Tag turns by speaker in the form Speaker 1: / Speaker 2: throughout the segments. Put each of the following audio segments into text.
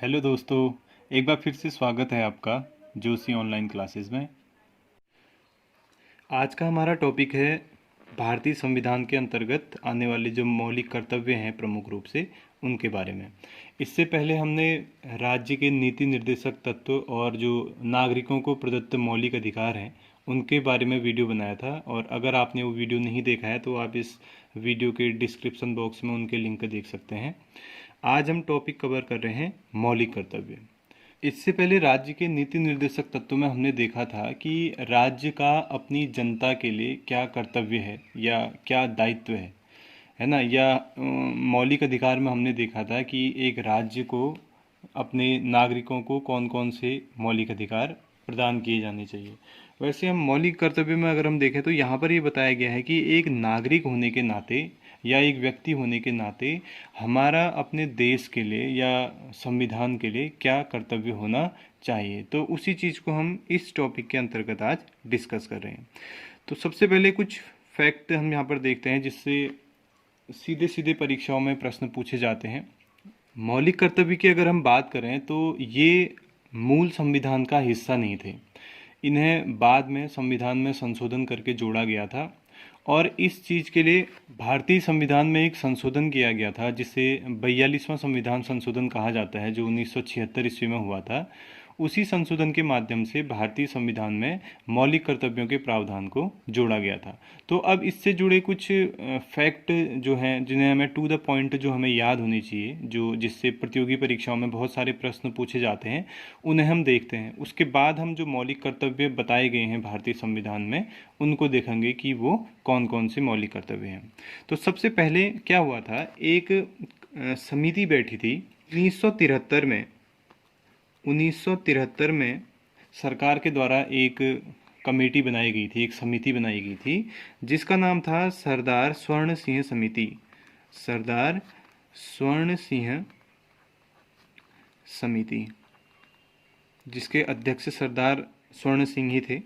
Speaker 1: Hello दोस्तों, एक बार फिर से स्वागत है आपका जोशी ऑनलाइन क्लासेस में। आज का हमारा टॉपिक है भारतीय संविधान के अंतर्गत आने वाले जो मौलिक कर्तव्य हैं प्रमुख रूप से उनके बारे में। इससे पहले हमने राज्य के नीति निर्देशक तत्व और जो नागरिकों को प्रदत्त मौलिक अधिकार हैं उनके बारे में वीडियो बनाया था, और अगर आपने वो वीडियो नहीं देखा है तो आप इस वीडियो के डिस्क्रिप्शन बॉक्स में उनके लिंक देख सकते हैं। आज हम टॉपिक कवर कर रहे हैं मौलिक कर्तव्य। इससे पहले राज्य के नीति निर्देशक तत्व में हमने देखा था कि राज्य का अपनी जनता के लिए क्या कर्तव्य है या क्या दायित्व है ना। या मौलिक अधिकार में हमने देखा था कि एक राज्य को अपने नागरिकों को कौन कौन से मौलिक अधिकार प्रदान किए जाने चाहिए। वैसे हम मौलिक कर्तव्य में अगर हम देखें तो यहाँ पर ये बताया गया है कि एक नागरिक होने के नाते या एक व्यक्ति होने के नाते हमारा अपने देश के लिए या संविधान के लिए क्या कर्तव्य होना चाहिए। तो उसी चीज़ को हम इस टॉपिक के अंतर्गत आज डिस्कस कर रहे हैं। तो सबसे पहले कुछ फैक्ट हम यहाँ पर देखते हैं जिससे सीधे सीधे परीक्षाओं में प्रश्न पूछे जाते हैं। मौलिक कर्तव्य की अगर हम बात करें तो ये मूल संविधान का हिस्सा नहीं थे। इन्हें बाद में संविधान में संशोधन करके जोड़ा गया था, और इस चीज़ के लिए भारतीय संविधान में एक संशोधन किया गया था जिसे 42वां संविधान संशोधन कहा जाता है, जो 1976 ईस्वी में हुआ था। उसी संशोधन के माध्यम से भारतीय संविधान में मौलिक कर्तव्यों के प्रावधान को जोड़ा गया था। तो अब इससे जुड़े कुछ फैक्ट जो हैं जिन्हें हमें टू द पॉइंट जो हमें याद होनी चाहिए, जो जिससे प्रतियोगी परीक्षाओं में बहुत सारे प्रश्न पूछे जाते हैं, उन्हें हम देखते हैं। उसके बाद हम जो मौलिक कर्तव्य बताए गए हैं भारतीय संविधान में उनको देखेंगे कि वो कौन कौन से मौलिक कर्तव्य हैं। तो सबसे पहले क्या हुआ था, एक समिति बैठी थी 1973 में सरकार के द्वारा एक कमेटी बनाई गई थी, एक समिति बनाई गई थी जिसका नाम था सरदार स्वर्ण सिंह समिति। सरदार स्वर्ण सिंह समिति, जिसके अध्यक्ष सरदार स्वर्ण सिंह ही थे।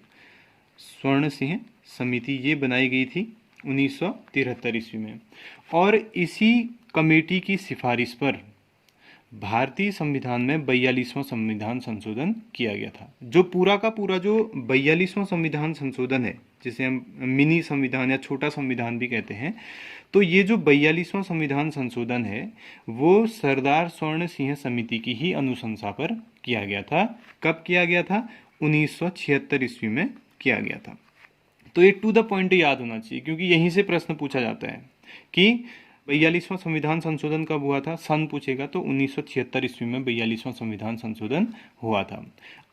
Speaker 1: स्वर्ण सिंह समिति ये बनाई गई थी 1973 ईस्वी में, और इसी कमेटी की सिफारिश पर भारतीय संविधान में 42वां संविधान संशोधन किया गया था। जो पूरा का पूरा जो 42वां संविधान संशोधन है, जिसे हम मिनी संविधान या छोटा संविधान भी कहते हैं, तो ये जो 42वां संविधान संशोधन है वो सरदार स्वर्ण सिंह समिति की ही अनुशंसा पर किया गया था। कब किया गया था? 1976 ईस्वी में किया गया था। तो ये टू द पॉइंट याद होना चाहिए, क्योंकि यहीं से प्रश्न पूछा जाता है कि 42वां संविधान संशोधन कब हुआ था। सन पूछेगा तो 1976 ईस्वी में 42वां संविधान संशोधन हुआ था।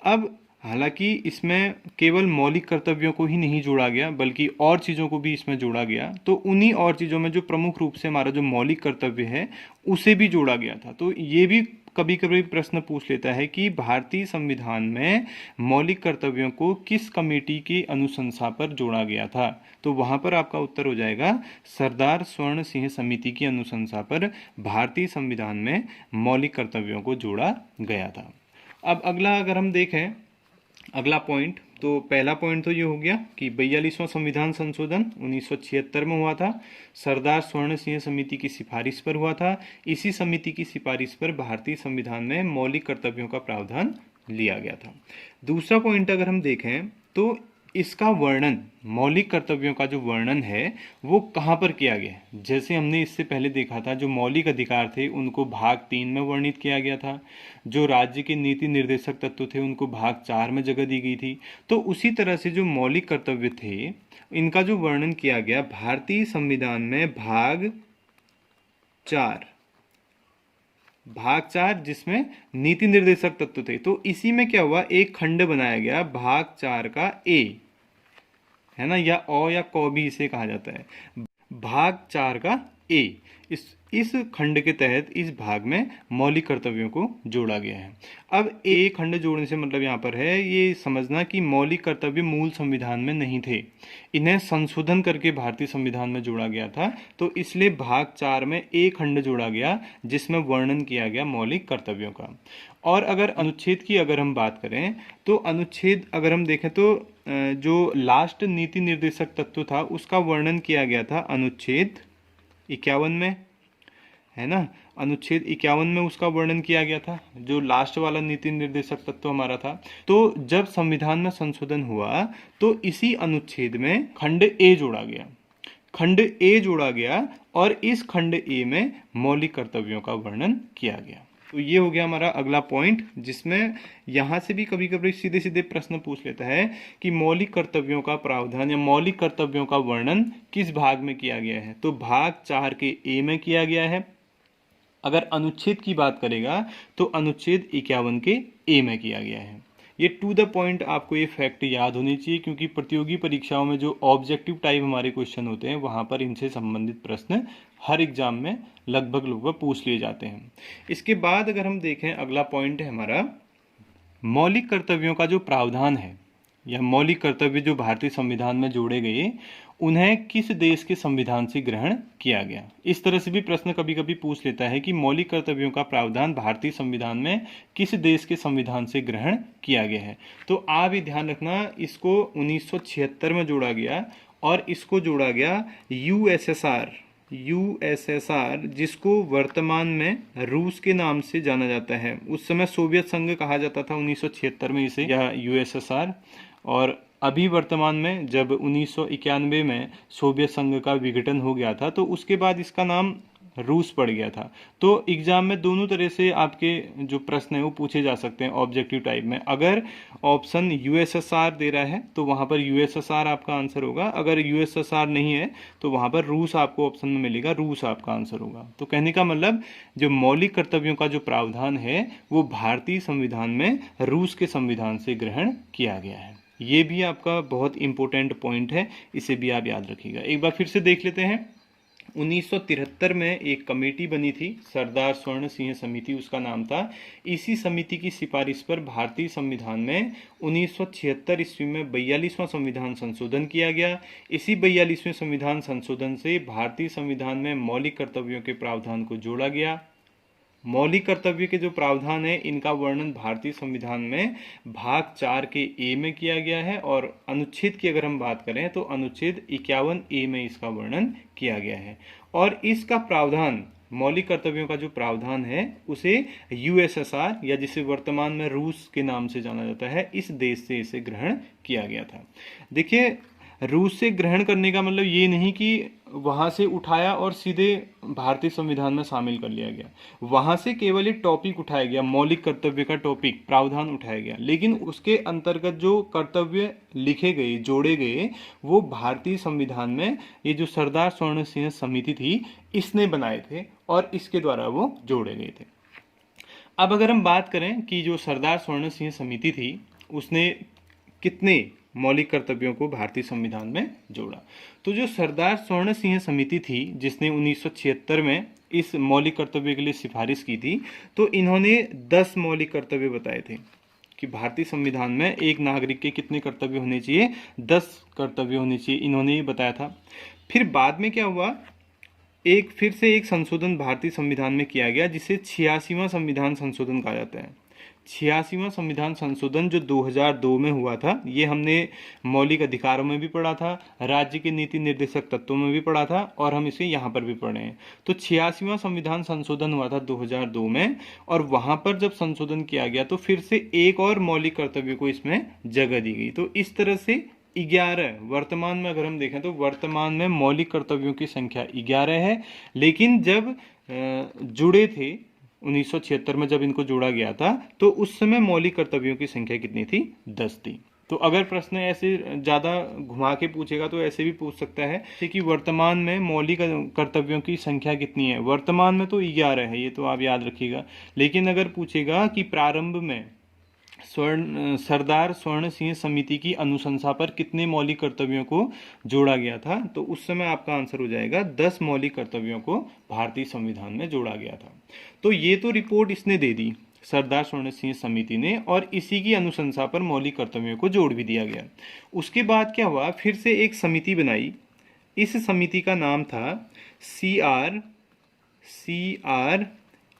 Speaker 1: अब हालांकि इसमें केवल मौलिक कर्तव्यों को ही नहीं जोड़ा गया बल्कि और चीज़ों को भी इसमें जोड़ा गया। तो उन्हीं और चीज़ों में जो प्रमुख रूप से हमारा जो मौलिक कर्तव्य है उसे भी जोड़ा गया था। तो ये भी कभी कभी प्रश्न पूछ लेता है कि भारतीय संविधान में मौलिक कर्तव्यों को किस कमेटी की अनुशंसा पर जोड़ा गया था। तो वहाँ पर आपका उत्तर हो जाएगा सरदार स्वर्ण सिंह समिति की अनुशंसा पर भारतीय संविधान में मौलिक कर्तव्यों को जोड़ा गया था। अब अगला अगर हम देखें, अगला पॉइंट, तो पहला पॉइंट तो ये हो गया कि 42वां संविधान संशोधन 1976 में हुआ था, सरदार स्वर्ण सिंह समिति की सिफारिश पर हुआ था। इसी समिति की सिफारिश पर भारतीय संविधान में मौलिक कर्तव्यों का प्रावधान लिया गया था। दूसरा पॉइंट अगर हम देखें तो इसका वर्णन, मौलिक कर्तव्यों का जो वर्णन है वो कहाँ पर किया गया है। जैसे हमने इससे पहले देखा था जो मौलिक अधिकार थे उनको भाग 3 में वर्णित किया गया था, जो राज्य के नीति निर्देशक तत्व थे उनको भाग 4 में जगह दी गई थी। तो उसी तरह से जो मौलिक कर्तव्य थे इनका जो वर्णन किया गया भारतीय संविधान में भाग 4 जिसमें नीति निर्देशक तत्व थे। तो इसी में क्या हुआ, एक खंड बनाया गया भाग 4 का ए, है ना, या ओ या को भी इसे कहा जाता है। भाग 4 का ए, इस खंड के तहत इस भाग में मौलिक कर्तव्यों को जोड़ा गया है। अब ए खंड जोड़ने से मतलब यहाँ पर है ये समझना कि मौलिक कर्तव्य मूल संविधान में नहीं थे, इन्हें संशोधन करके भारतीय संविधान में जोड़ा गया था। तो इसलिए भाग 4 में ए खंड जोड़ा गया जिसमें वर्णन किया गया मौलिक कर्तव्यों का। और अगर अनुच्छेद की अगर हम बात करें तो अनुच्छेद अगर हम देखें तो जो लास्ट नीति निर्देशक तत्व था उसका वर्णन किया गया था अनुच्छेद 51 में, है ना। अनुच्छेद 51 में उसका वर्णन किया गया था, जो लास्ट वाला नीति निर्देशक तत्व हमारा था। तो जब संविधान में संशोधन हुआ तो इसी अनुच्छेद में खंड ए जोड़ा गया, खंड ए जोड़ा गया और इस खंड ए में मौलिक कर्तव्यों का वर्णन किया गया। तो ये हो गया हमारा अगला पॉइंट, जिसमें यहाँ से भी कभी कभी सीधे सीधे प्रश्न पूछ लेता है कि मौलिक कर्तव्यों का प्रावधान या मौलिक कर्तव्यों का वर्णन किस भाग में किया गया है। तो भाग 4 के ए में किया गया है। अगर अनुच्छेद की बात करेगा तो अनुच्छेद 51 के ए में किया गया है। ये टू द पॉइंट आपको ये फैक्ट याद होनी चाहिए, क्योंकि प्रतियोगी परीक्षाओं में जो ऑब्जेक्टिव टाइप हमारे क्वेश्चन होते हैं वहाँ पर इनसे संबंधित प्रश्न हर एग्जाम में लगभग पूछ लिए जाते हैं। इसके बाद अगर हम देखें, अगला पॉइंट है हमारा मौलिक कर्तव्यों का जो प्रावधान है या मौलिक कर्तव्य जो भारतीय संविधान में जोड़े गए, उन्हें किस देश के संविधान से ग्रहण किया गया। इस तरह से भी प्रश्न कभी कभी पूछ लेता है कि मौलिक कर्तव्यों का प्रावधान भारतीय संविधान में किस देश के संविधान से ग्रहण किया गया है। तो आप ये ध्यान रखना, इसको 1976 में जोड़ा गया और इसको जोड़ा गया यूएसएसआर, जिसको वर्तमान में रूस के नाम से जाना जाता है। उस समय सोवियत संघ कहा जाता था 1976 में इसे, या यूएसएसआर। और अभी वर्तमान में जब 1991 में सोवियत संघ का विघटन हो गया था तो उसके बाद इसका नाम रूस पड़ गया था। तो एग्जाम में दोनों तरह से आपके जो प्रश्न है वो पूछे जा सकते हैं ऑब्जेक्टिव टाइप में। अगर ऑप्शन यूएसएसआर दे रहा है तो वहाँ पर यूएसएसआर आपका आंसर होगा, अगर यूएसएसआर नहीं है तो वहाँ पर रूस आपको ऑप्शन में मिलेगा, रूस आपका आंसर होगा। तो कहने का मतलब जो मौलिक कर्तव्यों का जो प्रावधान है वो भारतीय संविधान में रूस के संविधान से ग्रहण किया गया है। ये भी आपका बहुत इंपॉर्टेंट पॉइंट है, इसे भी आप याद रखिएगा। एक बार फिर से देख लेते हैं। 1973 में एक कमेटी बनी थी, सरदार स्वर्ण सिंह समिति उसका नाम था। इसी समिति की सिफारिश पर भारतीय संविधान में 1976 ईस्वी में 42वां संविधान संशोधन किया गया। इसी 42वें संविधान संशोधन से भारतीय संविधान में मौलिक कर्तव्यों के प्रावधान को जोड़ा गया। मौलिक कर्तव्य के जो प्रावधान है इनका वर्णन भारतीय संविधान में भाग 4 के ए में किया गया है, और अनुच्छेद की अगर हम बात करें तो अनुच्छेद 51 ए में इसका वर्णन किया गया है। और इसका प्रावधान, मौलिक कर्तव्यों का जो प्रावधान है उसे यूएसएसआर या जिसे वर्तमान में रूस के नाम से जाना जाता है, इस देश से इसे ग्रहण किया गया था। देखिए, रूस से ग्रहण करने का मतलब ये नहीं कि वहाँ से उठाया और सीधे भारतीय संविधान में शामिल कर लिया गया। वहाँ से केवल एक टॉपिक उठाया गया, मौलिक कर्तव्य का टॉपिक, प्रावधान उठाया गया, लेकिन उसके अंतर्गत जो कर्तव्य लिखे गए, जोड़े गए, वो भारतीय संविधान में ये जो सरदार स्वर्ण सिंह समिति थी इसने बनाए थे और इसके द्वारा वो जोड़े गए थे। अब अगर हम बात करें कि जो सरदार स्वर्ण सिंह समिति थी उसने कितने मौलिक कर्तव्यों को भारतीय संविधान में जोड़ा, तो जो सरदार स्वर्ण सिंह समिति थी जिसने 1976 में इस मौलिक कर्तव्य के लिए सिफारिश की थी, तो इन्होंने 10 मौलिक कर्तव्य बताए थे कि भारतीय संविधान में एक नागरिक के कितने कर्तव्य होने चाहिए, 10 कर्तव्य होने चाहिए, इन्होंने ये बताया था। फिर बाद में क्या हुआ, फिर से एक संशोधन भारतीय संविधान में किया गया जिसे 86वां संविधान संशोधन कहा जाता है। 86वां संविधान संशोधन जो 2002 में हुआ था, ये हमने मौलिक अधिकारों में भी पढ़ा था, राज्य के नीति निर्देशक तत्वों में भी पढ़ा था और हम इसे यहाँ पर भी पढ़े हैं। तो 86वां संविधान संशोधन हुआ था 2002 में, और वहाँ पर जब संशोधन किया गया तो फिर से एक और मौलिक कर्तव्य को इसमें जगह दी गई। तो इस तरह से 11, वर्तमान में अगर हम देखें तो वर्तमान में मौलिक कर्तव्यों की संख्या 11 है, लेकिन जब जुड़े थे 1976 में जब इनको जोड़ा गया था तो उस समय मौलिक कर्तव्यों की संख्या कितनी थी, 10 थी। तो अगर प्रश्न ऐसे ज़्यादा घुमा के पूछेगा तो ऐसे भी पूछ सकता है कि वर्तमान में मौलिक कर्तव्यों की संख्या कितनी है। वर्तमान में तो 11 है, ये तो आप याद रखिएगा। लेकिन अगर पूछेगा कि प्रारंभ में सरदार स्वर्ण सिंह समिति की अनुशंसा पर कितने मौलिक कर्तव्यों को जोड़ा गया था, तो उस समय आपका आंसर हो जाएगा 10 मौलिक कर्तव्यों को भारतीय संविधान में जोड़ा गया था। तो ये तो रिपोर्ट इसने दे दी सरदार स्वर्ण सिंह समिति ने, और इसी की अनुशंसा पर मौलिक कर्तव्यों को जोड़ भी दिया गया। उसके बाद क्या हुआ, फिर से एक समिति बनाई। इस समिति का नाम था CR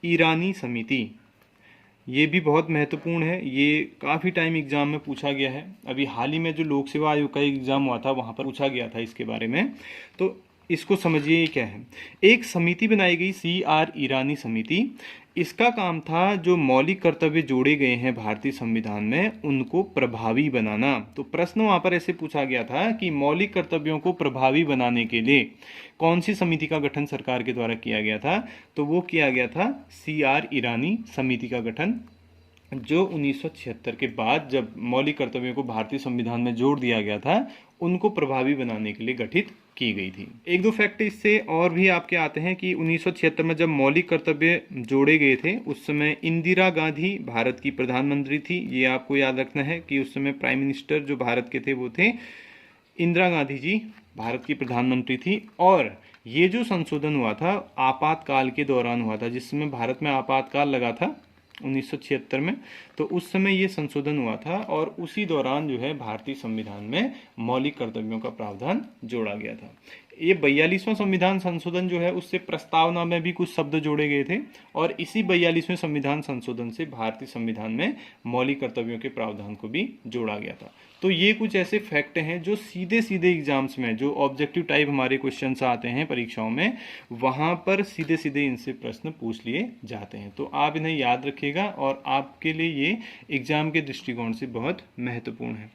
Speaker 1: ईरानी समिति। ये भी बहुत महत्वपूर्ण है, ये काफ़ी टाइम एग्जाम में पूछा गया है। अभी हाल ही में जो लोक सेवा आयोग का एग्जाम हुआ था वहाँ पर पूछा गया था इसके बारे में। तो इसको समझिए ये क्या है। एक समिति बनाई गई CR ईरानी समिति। इसका काम था जो मौलिक कर्तव्य जोड़े गए हैं भारतीय संविधान में उनको प्रभावी बनाना। तो प्रश्न वहां पर ऐसे पूछा गया था कि मौलिक कर्तव्यों को प्रभावी बनाने के लिए कौन सी समिति का गठन सरकार के द्वारा किया गया था, तो वो किया गया था CR ईरानी समिति का गठन, जो 1976 के बाद जब मौलिक कर्तव्यों को भारतीय संविधान में जोड़ दिया गया था उनको प्रभावी बनाने के लिए गठित की गई थी। एक दो फैक्ट इससे और भी आपके आते हैं कि 1976 में जब मौलिक कर्तव्य जोड़े गए थे उस समय इंदिरा गांधी भारत की प्रधानमंत्री थी। ये आपको याद रखना है कि उस समय प्राइम मिनिस्टर जो भारत के थे वो थे इंदिरा गांधी जी, भारत की प्रधानमंत्री थी। और ये जो संशोधन हुआ था आपातकाल के दौरान हुआ था, जिस समय भारत में आपातकाल लगा था 1976 में, तो उस समय ये संशोधन हुआ था और उसी दौरान जो है भारतीय संविधान में मौलिक कर्तव्यों का प्रावधान जोड़ा गया था। ये 42वां संविधान संशोधन जो है उससे प्रस्तावना में भी कुछ शब्द जोड़े गए थे और इसी 42वें संविधान संशोधन से भारतीय संविधान में मौलिक कर्तव्यों के प्रावधान को भी जोड़ा गया था। तो ये कुछ ऐसे फैक्ट हैं जो सीधे सीधे एग्जाम्स में जो ऑब्जेक्टिव टाइप हमारे क्वेश्चंस आते हैं परीक्षाओं में, वहाँ पर सीधे सीधे इनसे प्रश्न पूछ लिए जाते हैं। तो आप इन्हें याद रखिएगा और आपके लिए ये एग्जाम के दृष्टिकोण से बहुत महत्वपूर्ण है।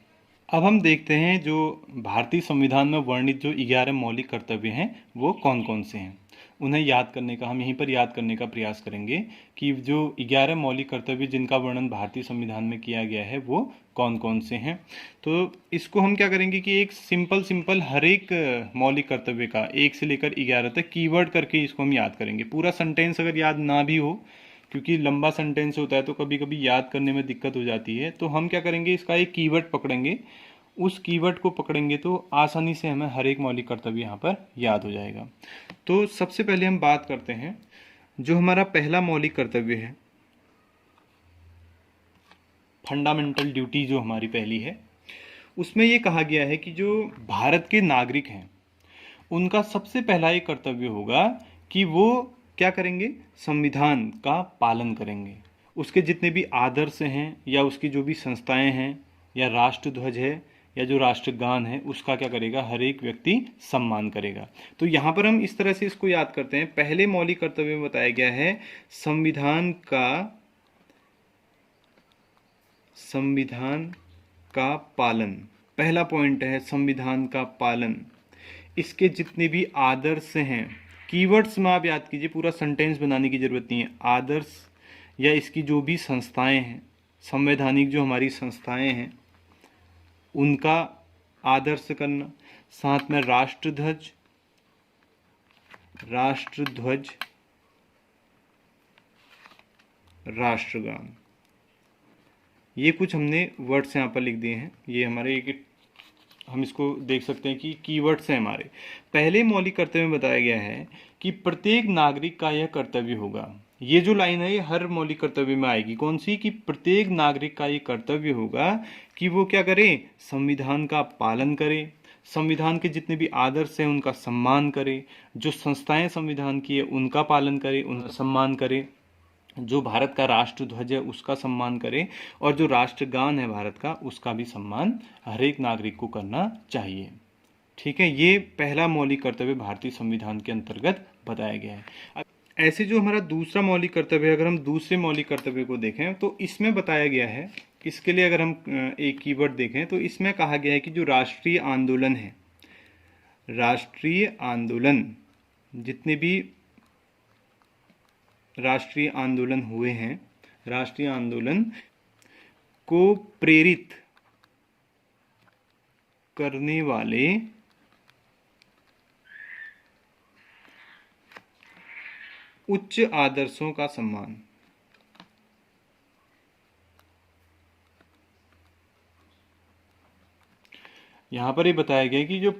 Speaker 1: अब हम देखते हैं जो भारतीय संविधान में वर्णित जो 11 मौलिक कर्तव्य हैं वो कौन कौन से हैं, उन्हें याद करने का हम यहीं पर याद करने का प्रयास करेंगे कि जो 11 मौलिक कर्तव्य जिनका वर्णन भारतीय संविधान में किया गया है वो कौन कौन से हैं। तो इसको हम क्या करेंगे कि एक सिंपल हर एक मौलिक कर्तव्य का 1 से लेकर 11 तक कीवर्ड करके इसको हम याद करेंगे। पूरा सेंटेंस अगर याद ना भी हो, क्योंकि लंबा सेंटेंस होता है तो कभी कभी याद करने में दिक्कत हो जाती है, तो हम क्या करेंगे इसका एक कीवर्ड पकड़ेंगे, उस कीवर्ड को पकड़ेंगे तो आसानी से हमें हर एक मौलिक कर्तव्य यहाँ पर याद हो जाएगा। तो सबसे पहले हम बात करते हैं जो हमारा पहला मौलिक कर्तव्य है, फंडामेंटल ड्यूटी जो हमारी पहली है, उसमें ये कहा गया है कि जो भारत के नागरिक हैं उनका सबसे पहला एक कर्तव्य होगा कि वो क्या करेंगे, संविधान का पालन करेंगे। उसके जितने भी आदर्श हैं या उसकी जो भी संस्थाएं हैं या राष्ट्र ध्वज है या जो राष्ट्रगान है उसका क्या करेगा, हर एक व्यक्ति सम्मान करेगा। तो यहाँ पर हम इस तरह से इसको याद करते हैं। पहले मौलिक कर्तव्य में बताया गया है संविधान का पालन। पहला पॉइंट है संविधान का पालन। इसके जितने भी आदर्श हैं, कीवर्ड्स में आप याद कीजिए, पूरा सेंटेंस बनाने की जरूरत नहीं है। आदर्श या इसकी जो भी संस्थाएं हैं, संवैधानिक जो हमारी संस्थाएं हैं उनका आदर्श करना, साथ में राष्ट्रध्वज, राष्ट्रगान, ये कुछ हमने वर्ड्स यहाँ पर लिख दिए हैं। ये हमारे एक हम इसको देख सकते हैं कि कीवर्ड्स हैं हमारे। पहले मौलिक कर्तव्य में बताया गया है कि प्रत्येक नागरिक का यह कर्तव्य होगा। ये जो लाइन है ये हर मौलिक कर्तव्य में आएगी। कौन सी? कि प्रत्येक नागरिक का ये कर्तव्य होगा कि वो क्या करे, संविधान का पालन करे, संविधान के जितने भी आदर्श हैं उनका सम्मान करे, जो संस्थाएं संविधान की है उनका पालन करे, उनका सम्मान करे, जो भारत का राष्ट्र ध्वज है उसका सम्मान करे, और जो राष्ट्रगान है भारत का उसका भी सम्मान हर एक नागरिक को करना चाहिए। ठीक है, ये पहला मौलिक कर्तव्य भारतीय संविधान के अंतर्गत बताया गया है। ऐसे जो हमारा दूसरा मौलिक कर्तव्य है, अगर हम दूसरे मौलिक कर्तव्य को देखें तो इसमें बताया गया है, इसके लिए अगर हम एक कीवर्ड देखें तो इसमें कहा गया है कि जो राष्ट्रीय आंदोलन है, राष्ट्रीय आंदोलन, जितने भी राष्ट्रीय आंदोलन हुए हैं, राष्ट्रीय आंदोलन को प्रेरित करने वाले उच्च आदर्शों का सम्मान। यहां पर ये बताया गया कि जो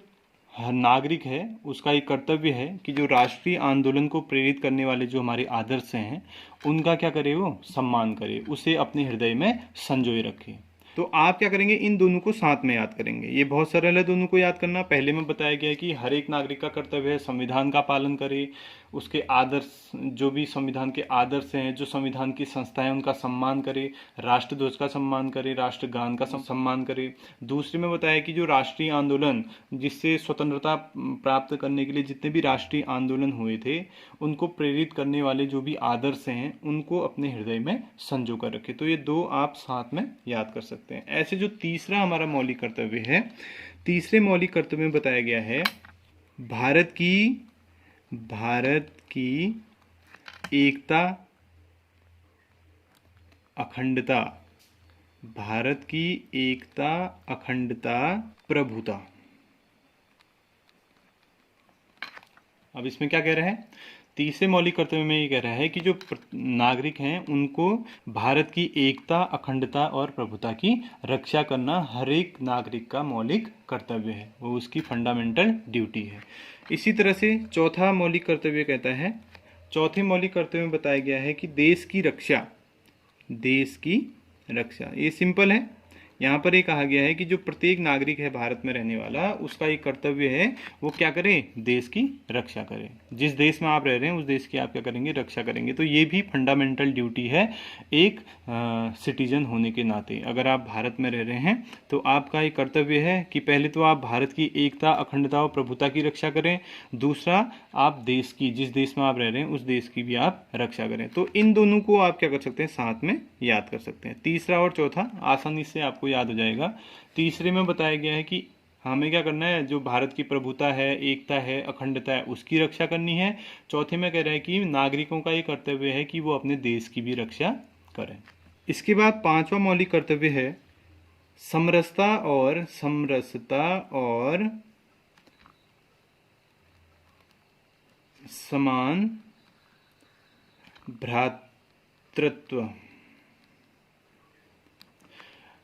Speaker 1: हर नागरिक है उसका एक कर्तव्य है कि जो राष्ट्रीय आंदोलन को प्रेरित करने वाले जो हमारे आदर्श हैं उनका क्या करे, वो सम्मान करे, उसे अपने हृदय में संजोए रखे। तो आप क्या करेंगे, इन दोनों को साथ में याद करेंगे। ये बहुत सरल है दोनों को याद करना। पहले में बताया गया है कि हर एक नागरिक का कर्तव्य है संविधान का पालन करे, उसके आदर्श, जो भी संविधान के आदर्श हैं, जो संविधान की संस्थाएं, उनका सम्मान करे, राष्ट्रध्वज का सम्मान करे, राष्ट्रगान का सम्मान करे। दूसरे में बताया कि जो राष्ट्रीय आंदोलन, जिससे स्वतंत्रता प्राप्त करने के लिए जितने भी राष्ट्रीय आंदोलन हुए थे, उनको प्रेरित करने वाले जो भी आदर्श हैं, उनको अपने हृदय में संजो कर रखे। तो ये दो आप साथ में याद कर सकते हैं। ऐसे जो तीसरा हमारा मौलिक कर्तव्य है, तीसरे मौलिक कर्तव्य में बताया गया है भारत की एकता, अखंडता, भारत की एकता, अखंडता, प्रभुता। अब इसमें क्या कह रहा है, तीसरे मौलिक कर्तव्य में ये कह रहा है कि जो नागरिक हैं उनको भारत की एकता, अखंडता और प्रभुता की रक्षा करना हर एक नागरिक का मौलिक कर्तव्य है, वो उसकी फंडामेंटल ड्यूटी है। इसी तरह से चौथा मौलिक कर्तव्य कहता है, चौथे मौलिक कर्तव्य में बताया गया है कि देश की रक्षा, देश की रक्षा। ये सिंपल है। यहाँ पर ये कहा गया है कि जो प्रत्येक नागरिक है भारत में रहने वाला, उसका एक कर्तव्य है, वो क्या करे, देश की रक्षा करे। जिस देश में आप रह रहे हैं उस देश की आप क्या करेंगे, रक्षा करेंगे। तो ये भी फंडामेंटल ड्यूटी है एक सिटीजन होने के नाते। अगर आप भारत में रह रहे हैं तो आपका एक कर्तव्य है कि पहले तो आप भारत की एकता, अखंडता और प्रभुता की रक्षा करें, दूसरा आप देश की, जिस देश में आप रह रहे हैं उस देश की भी आप रक्षा करें। तो इन दोनों को आप क्या कर सकते हैं, साथ में याद कर सकते हैं। तीसरा और चौथा आसानी से आपको याद हो जाएगा। तीसरे में बताया गया है कि हमें क्या करना है, जो भारत की प्रभुता है, एकता है, अखंडता है, उसकी रक्षा करनी है। चौथे में कह रहा है कि नागरिकों का ये कर्तव्य है कि वो अपने देश की भी रक्षा करें। इसके बाद पांचवा मौलिक कर्तव्य है समरसता और समान भ्रातृत्व।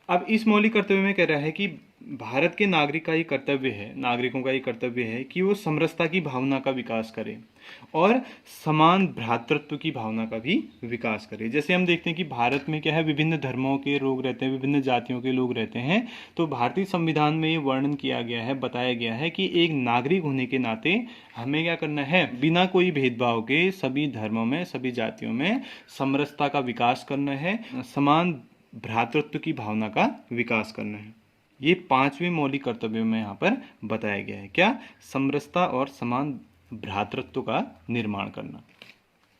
Speaker 1: अब इस मौलिक कर्तव्य में कह रहा है कि भारत के नागरिक का ये कर्तव्य है, नागरिकों का ये कर्तव्य है कि वो समरसता की भावना का विकास करें और समान भ्रातृत्व की भावना का भी विकास करें। जैसे हम देखते हैं कि भारत में क्या है, विभिन्न धर्मों के लोग रहते हैं, विभिन्न जातियों के लोग रहते हैं। तो भारतीय संविधान में ये वर्णन किया गया है, बताया गया है कि एक नागरिक होने के नाते हमें क्या करना है, बिना कोई भेदभाव के सभी धर्मों में, सभी जातियों में समरसता का विकास करना है, समान भ्रातृत्व की भावना का विकास करना है। ये पांचवें मौलिक कर्तव्यों में यहाँ पर बताया गया है। क्या, समरसता और समान भ्रातृत्व का निर्माण करना।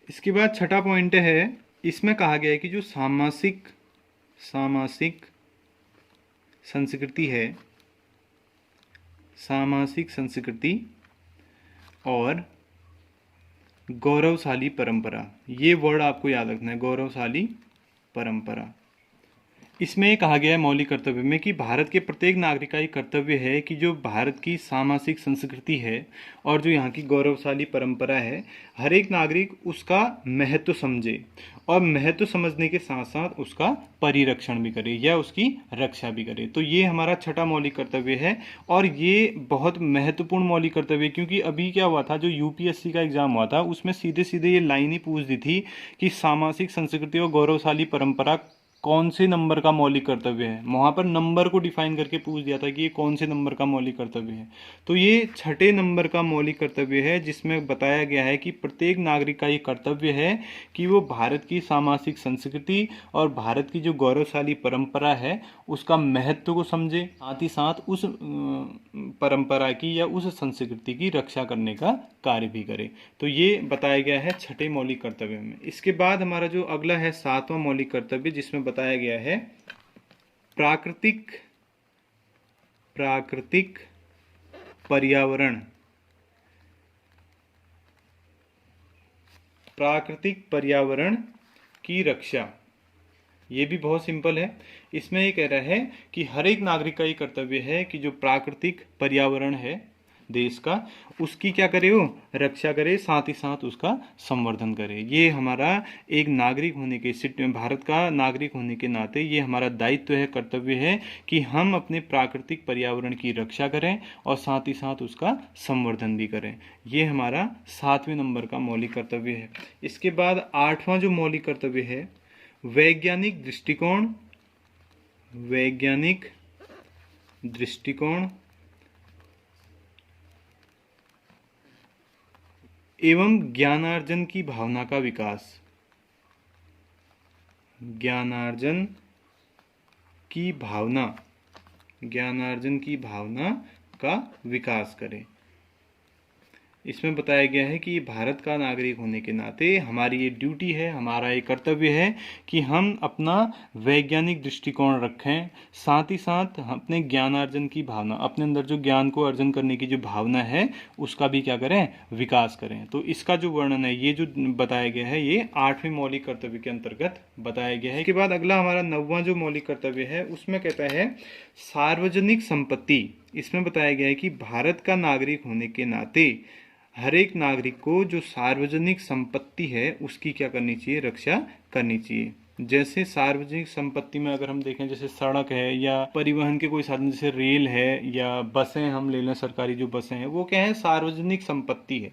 Speaker 1: इसके बाद छठा पॉइंट है, इसमें कहा गया है कि जो सामाजिक संस्कृति है, सामाजिक संस्कृति और गौरवशाली परंपरा, ये वर्ड आपको याद रखना है, गौरवशाली परंपरा। इसमें कहा गया है मौलिक कर्तव्य में कि भारत के प्रत्येक नागरिक का ये कर्तव्य है कि जो भारत की सामाजिक संस्कृति है और जो यहाँ की गौरवशाली परंपरा है, हर एक नागरिक उसका महत्व समझे और महत्व समझने के साथ साथ उसका परिरक्षण भी करे या उसकी रक्षा भी करे। तो ये हमारा छठा मौलिक कर्तव्य है और ये बहुत महत्वपूर्ण मौलिक कर्तव्य है, क्योंकि अभी क्या हुआ था, जो यूपीएससी का एग्जाम हुआ था उसमें सीधे सीधे ये लाइन ही पूछ दी थी कि सामाजिक संस्कृति और गौरवशाली परंपरा कौन से नंबर का मौलिक कर्तव्य है। वहाँ पर नंबर को डिफाइन करके पूछ दिया था कि ये कौन से नंबर का मौलिक कर्तव्य है। तो ये छठे नंबर का मौलिक कर्तव्य है, जिसमें बताया गया है कि प्रत्येक नागरिक का ये कर्तव्य है कि वो भारत की सामाजिक संस्कृति और भारत की जो गौरवशाली परंपरा है उसका महत्व को समझे, साथ ही साथ उस परंपरा की या उस संस्कृति की रक्षा करने का कार्य भी करे। तो ये बताया गया है छठे मौलिक कर्तव्य में। इसके बाद हमारा जो अगला है सातवां मौलिक कर्तव्य, जिसमें बताया गया है प्राकृतिक पर्यावरण की रक्षा। ये भी बहुत सिंपल है। इसमें ये कह रहा है कि हर एक नागरिक का ये कर्तव्य है कि जो प्राकृतिक पर्यावरण है देश का, उसकी क्या करे, वो रक्षा करे, साथ ही साथ उसका संवर्धन करे। ये हमारा एक नागरिक होने के, भारत का नागरिक होने के नाते ये हमारा दायित्व है, कर्तव्य है कि हम अपने प्राकृतिक पर्यावरण की रक्षा करें और साथ ही साथ उसका संवर्धन भी करें। ये हमारा सातवें नंबर का मौलिक कर्तव्य है। इसके बाद आठवां जो मौलिक कर्तव्य है, वैज्ञानिक वैज्ञानिक दृष्टिकोण एवं ज्ञानार्जन की भावना का विकास। ज्ञानार्जन की भावना, ज्ञानार्जन की भावना का विकास करें। इसमें बताया गया है कि भारत का नागरिक होने के नाते हमारी ये ड्यूटी है, हमारा ये कर्तव्य है कि हम अपना वैज्ञानिक दृष्टिकोण रखें, साथ ही साथ अपने ज्ञानार्जन की भावना, अपने अंदर जो ज्ञान को अर्जन करने की जो भावना है उसका भी क्या करें, विकास करें। तो इसका जो वर्णन है, ये जो बताया गया है, ये 8वें मौलिक कर्तव्य के अंतर्गत बताया गया है। इसके बाद अगला हमारा 9वां जो मौलिक कर्तव्य है उसमें कहता है सार्वजनिक संपत्ति। इसमें बताया गया है कि भारत का नागरिक होने के नाते हर एक नागरिक को जो सार्वजनिक संपत्ति है उसकी क्या करनी चाहिए, रक्षा करनी चाहिए। जैसे सार्वजनिक संपत्ति में अगर हम देखें, जैसे सड़क है या परिवहन के कोई साधन, जैसे रेल है या बसें हम ले लें, सरकारी जो बसें हैं वो क्या है, सार्वजनिक संपत्ति है।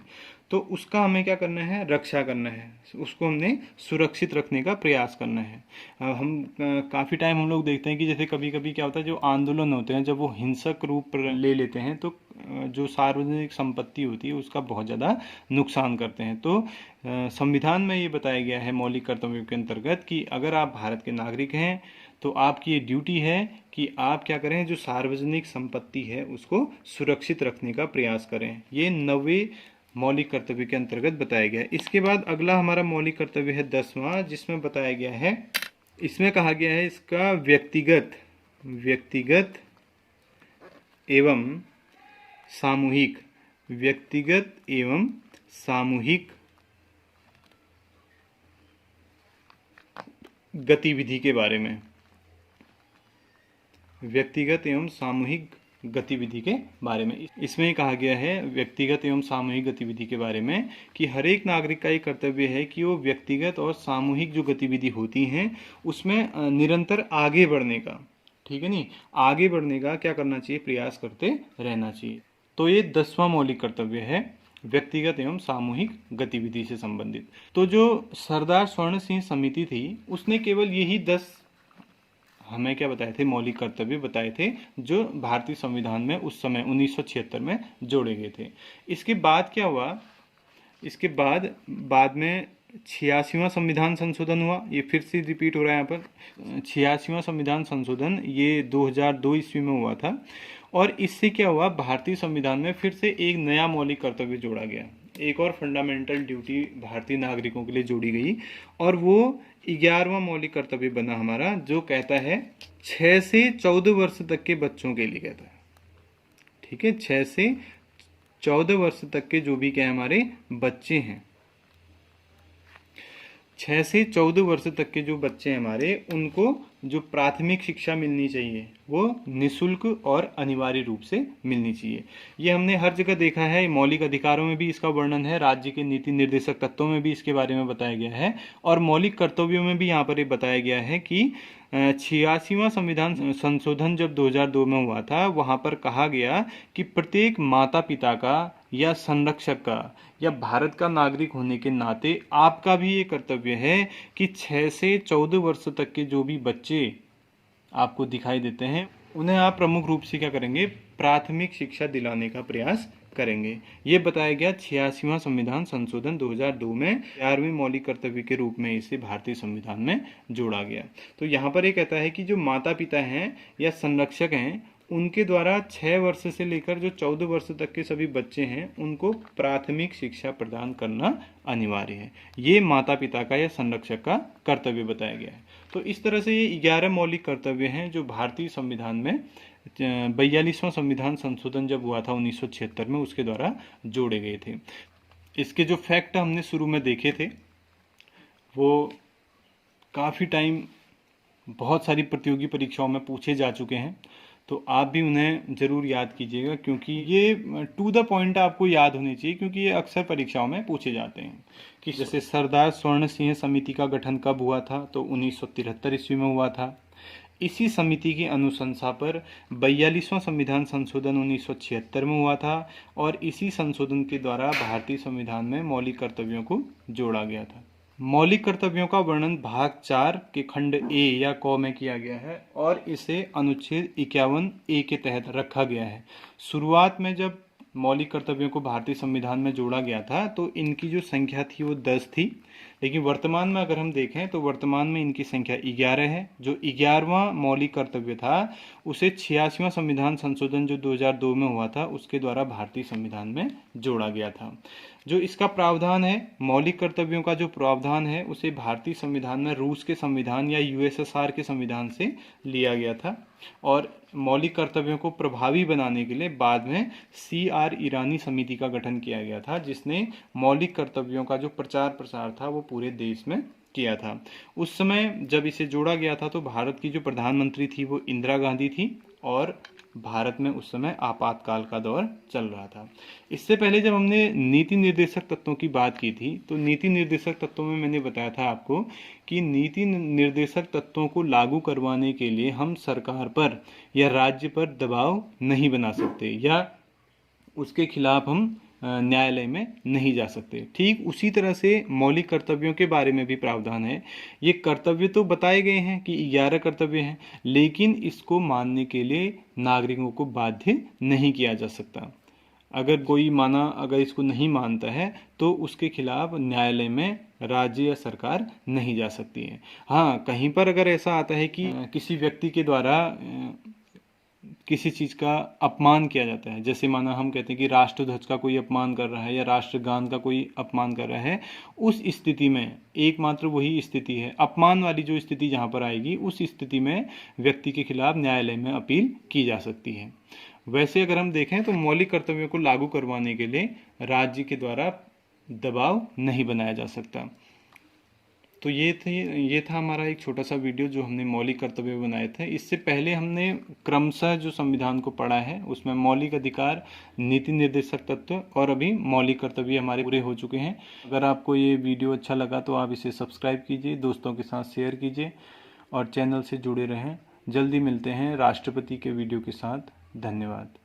Speaker 1: तो उसका हमें क्या करना है, रक्षा करना है, उसको हमने सुरक्षित रखने का प्रयास करना है। हम काफ़ी टाइम हम लोग देखते हैं कि जैसे कभी कभी क्या होता है, जो आंदोलन होते हैं जब वो हिंसक रूप ले लेते हैं तो जो सार्वजनिक संपत्ति होती है उसका बहुत ज़्यादा नुकसान करते हैं। तो संविधान में ये बताया गया है मौलिक कर्तव्यों के अंतर्गत कि अगर आप भारत के नागरिक हैं तो आपकी ये ड्यूटी है कि आप क्या करें, जो सार्वजनिक संपत्ति है उसको सुरक्षित रखने का प्रयास करें। ये 9वें मौलिक कर्तव्य के अंतर्गत बताया गया है। इसके बाद अगला हमारा मौलिक कर्तव्य है 10वां, जिसमें बताया गया है, इसमें कहा गया है इसका व्यक्तिगत एवं सामूहिक, व्यक्तिगत एवं सामूहिक गतिविधि के बारे में, व्यक्तिगत एवं सामूहिक गतिविधि के बारे में। इसमें कहा गया है व्यक्तिगत एवं सामूहिक गतिविधि के बारे में कि हर एक नागरिक का ये कर्तव्य है कि वो व्यक्तिगत और सामूहिक जो गतिविधि होती हैं उसमें निरंतर आगे बढ़ने का, ठीक है नहीं, आगे बढ़ने का क्या करना चाहिए, प्रयास करते रहना चाहिए। तो ये 10वां मौलिक कर्तव्य है, व्यक्तिगत एवं सामूहिक गतिविधि से संबंधित। तो जो सरदार स्वर्ण सिंह समिति थी उसने केवल यही 10 हमें क्या बताए थे, मौलिक कर्तव्य बताए थे जो भारतीय संविधान में उस समय 1976 में जोड़े गए थे। इसके बाद क्या हुआ, इसके बाद में 86वां संविधान संशोधन हुआ। ये फिर से रिपीट हो रहा है यहाँ पर, 86वां संविधान संशोधन ये 2002 ईस्वी में हुआ था। और इससे क्या हुआ, भारतीय संविधान में फिर से एक नया मौलिक कर्तव्य जोड़ा गया, एक और फंडामेंटल ड्यूटी भारतीय नागरिकों के लिए जोड़ी गई, और वो 11वां मौलिक कर्तव्य बना हमारा, जो कहता है 6 से 14 वर्ष तक के बच्चों के लिए कहता है, ठीक है, 6 से 14 वर्ष तक के जो भी क्या हमारे बच्चे हैं, 6 से 14 वर्ष तक के जो बच्चे हैं हमारे, उनको जो प्राथमिक शिक्षा मिलनी चाहिए वो निःशुल्क और अनिवार्य रूप से मिलनी चाहिए। ये हमने हर जगह देखा है, मौलिक अधिकारों में भी इसका वर्णन है, राज्य के नीति निर्देशक तत्वों में भी इसके बारे में बताया गया है, और मौलिक कर्तव्यों में भी यहाँ पर ये बताया गया है कि 86वां संविधान संशोधन जब 2002 में हुआ था, वहाँ पर कहा गया कि प्रत्येक माता पिता का या संरक्षक का या भारत का नागरिक होने के नाते आपका भी ये कर्तव्य है कि 6 से 14 वर्ष तक के जो भी बच्चे आपको दिखाई देते हैं उन्हें आप प्रमुख रूप से क्या करेंगे, प्राथमिक शिक्षा दिलाने का प्रयास करेंगे। ये बताया गया 86वां संविधान संशोधन 2002 में 11वें मौलिक कर्तव्य के रूप में इसे भारतीय संविधान में जोड़ा गया। तो यहाँ पर ये कहता है कि जो माता पिता हैं या संरक्षक हैं उनके द्वारा 6 वर्ष से लेकर जो 14 वर्ष तक के सभी बच्चे हैं उनको प्राथमिक शिक्षा प्रदान करना अनिवार्य है। ये माता पिता का या संरक्षक का कर्तव्य बताया गया है। तो इस तरह से ये 11 मौलिक कर्तव्य हैं जो भारतीय संविधान में 42वां संविधान संशोधन जब हुआ था 1976 में, उसके द्वारा जोड़े गए थे। इसके जो फैक्ट हमने शुरू में देखे थे वो काफ़ी टाइम बहुत सारी प्रतियोगी परीक्षाओं में पूछे जा चुके हैं, तो आप भी उन्हें ज़रूर याद कीजिएगा, क्योंकि ये टू द पॉइंट आपको याद होनी चाहिए, क्योंकि ये अक्सर परीक्षाओं में पूछे जाते हैं। कि जैसे सरदार स्वर्ण सिंह समिति का गठन कब हुआ था, तो 1973 ईस्वी में हुआ था। इसी समिति की अनुशंसा पर 42वां संविधान संशोधन 1976 में हुआ था, और इसी संशोधन के द्वारा भारतीय संविधान में मौलिक कर्तव्यों को जोड़ा गया था। मौलिक कर्तव्यों का वर्णन भाग 4 के खंड ए या क में किया गया है और इसे अनुच्छेद 51A के तहत रखा गया है। शुरुआत में जब मौलिक कर्तव्यों को भारतीय संविधान में जोड़ा गया था तो इनकी जो संख्या थी वो 10 थी, लेकिन वर्तमान में अगर हम देखें तो वर्तमान में इनकी संख्या 11 है। जो 11वां मौलिक कर्तव्य था उसे 86वां संविधान संशोधन जो 2002 में हुआ था उसके द्वारा भारतीय संविधान में जोड़ा गया था। जो इसका प्रावधान है, मौलिक कर्तव्यों का जो प्रावधान है उसे भारतीय संविधान में रूस के संविधान या यूएसएसआर के संविधान से लिया गया था और मौलिक कर्तव्यों को प्रभावी बनाने के लिए बाद में CR ईरानी समिति का गठन किया गया था, जिसने मौलिक कर्तव्यों का जो प्रचार प्रसार था वो पूरे देश में किया था। उस समय जब इसे जोड़ा गया था तो भारत की जो प्रधानमंत्री थी वो इंदिरा गांधी थी और भारत में उस समय आपातकाल का दौर चल रहा था। इससे पहले जब हमने नीति निर्देशक तत्वों की बात की थी तो नीति निर्देशक तत्वों में मैंने बताया था आपको कि नीति निर्देशक तत्वों को लागू करवाने के लिए हम सरकार पर या राज्य पर दबाव नहीं बना सकते या उसके खिलाफ हम न्यायालय में नहीं जा सकते। ठीक उसी तरह से मौलिक कर्तव्यों के बारे में भी प्रावधान है। ये कर्तव्य तो बताए गए हैं कि 11 कर्तव्य हैं, लेकिन इसको मानने के लिए नागरिकों को बाध्य नहीं किया जा सकता। अगर कोई अगर इसको नहीं मानता है तो उसके खिलाफ न्यायालय में राज्य या सरकार नहीं जा सकती है। हाँ, कहीं पर अगर ऐसा आता है कि किसी व्यक्ति के द्वारा किसी चीज़ का अपमान किया जाता है, जैसे माना हम कहते हैं कि राष्ट्रध्वज का कोई अपमान कर रहा है या राष्ट्रगान का कोई अपमान कर रहा है, उस स्थिति में एकमात्र वही स्थिति है, अपमान वाली जो स्थिति जहाँ पर आएगी उस स्थिति में व्यक्ति के खिलाफ न्यायालय में अपील की जा सकती है। वैसे अगर हम देखें तो मौलिक कर्तव्यों को लागू करवाने के लिए राज्य के द्वारा दबाव नहीं बनाया जा सकता। तो ये था हमारा एक छोटा सा वीडियो जो हमने मौलिक कर्तव्य बनाए थे। इससे पहले हमने क्रमशः जो संविधान को पढ़ा है उसमें मौलिक अधिकार, नीति निर्देशक तत्व और अभी मौलिक कर्तव्य हमारे पूरे हो चुके हैं। अगर आपको ये वीडियो अच्छा लगा तो आप इसे सब्सक्राइब कीजिए, दोस्तों के साथ शेयर कीजिए और चैनल से जुड़े रहें। जल्दी मिलते हैं राष्ट्रपति के वीडियो के साथ। धन्यवाद।